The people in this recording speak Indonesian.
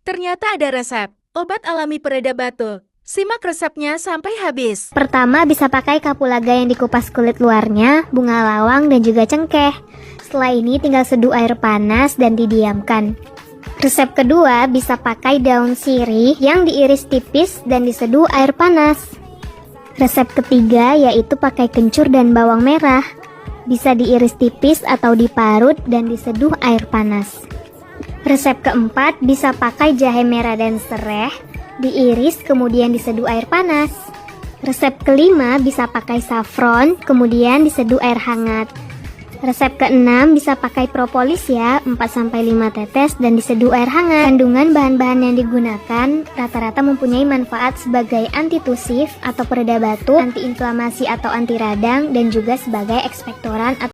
Ternyata ada resep obat alami pereda batuk. Simak resepnya sampai habis. Pertama, bisa pakai kapulaga yang dikupas kulit luarnya, bunga lawang, dan juga cengkeh. Setelah ini tinggal seduh air panas dan didiamkan. Resep kedua, bisa pakai daun sirih yang diiris tipis dan diseduh air panas. Resep ketiga yaitu pakai kencur dan bawang merah. Bisa diiris tipis atau diparut dan diseduh air panas. Resep keempat, bisa pakai jahe merah dan serai, diiris kemudian diseduh air panas. Resep kelima, bisa pakai saffron kemudian diseduh air hangat. Resep keenam, bisa pakai propolis ya, 4-5 tetes dan diseduh air hangat. Kandungan bahan-bahan yang digunakan rata-rata mempunyai manfaat sebagai antitusif atau pereda batuk, antiinflamasi atau anti radang, dan juga sebagai ekspektoran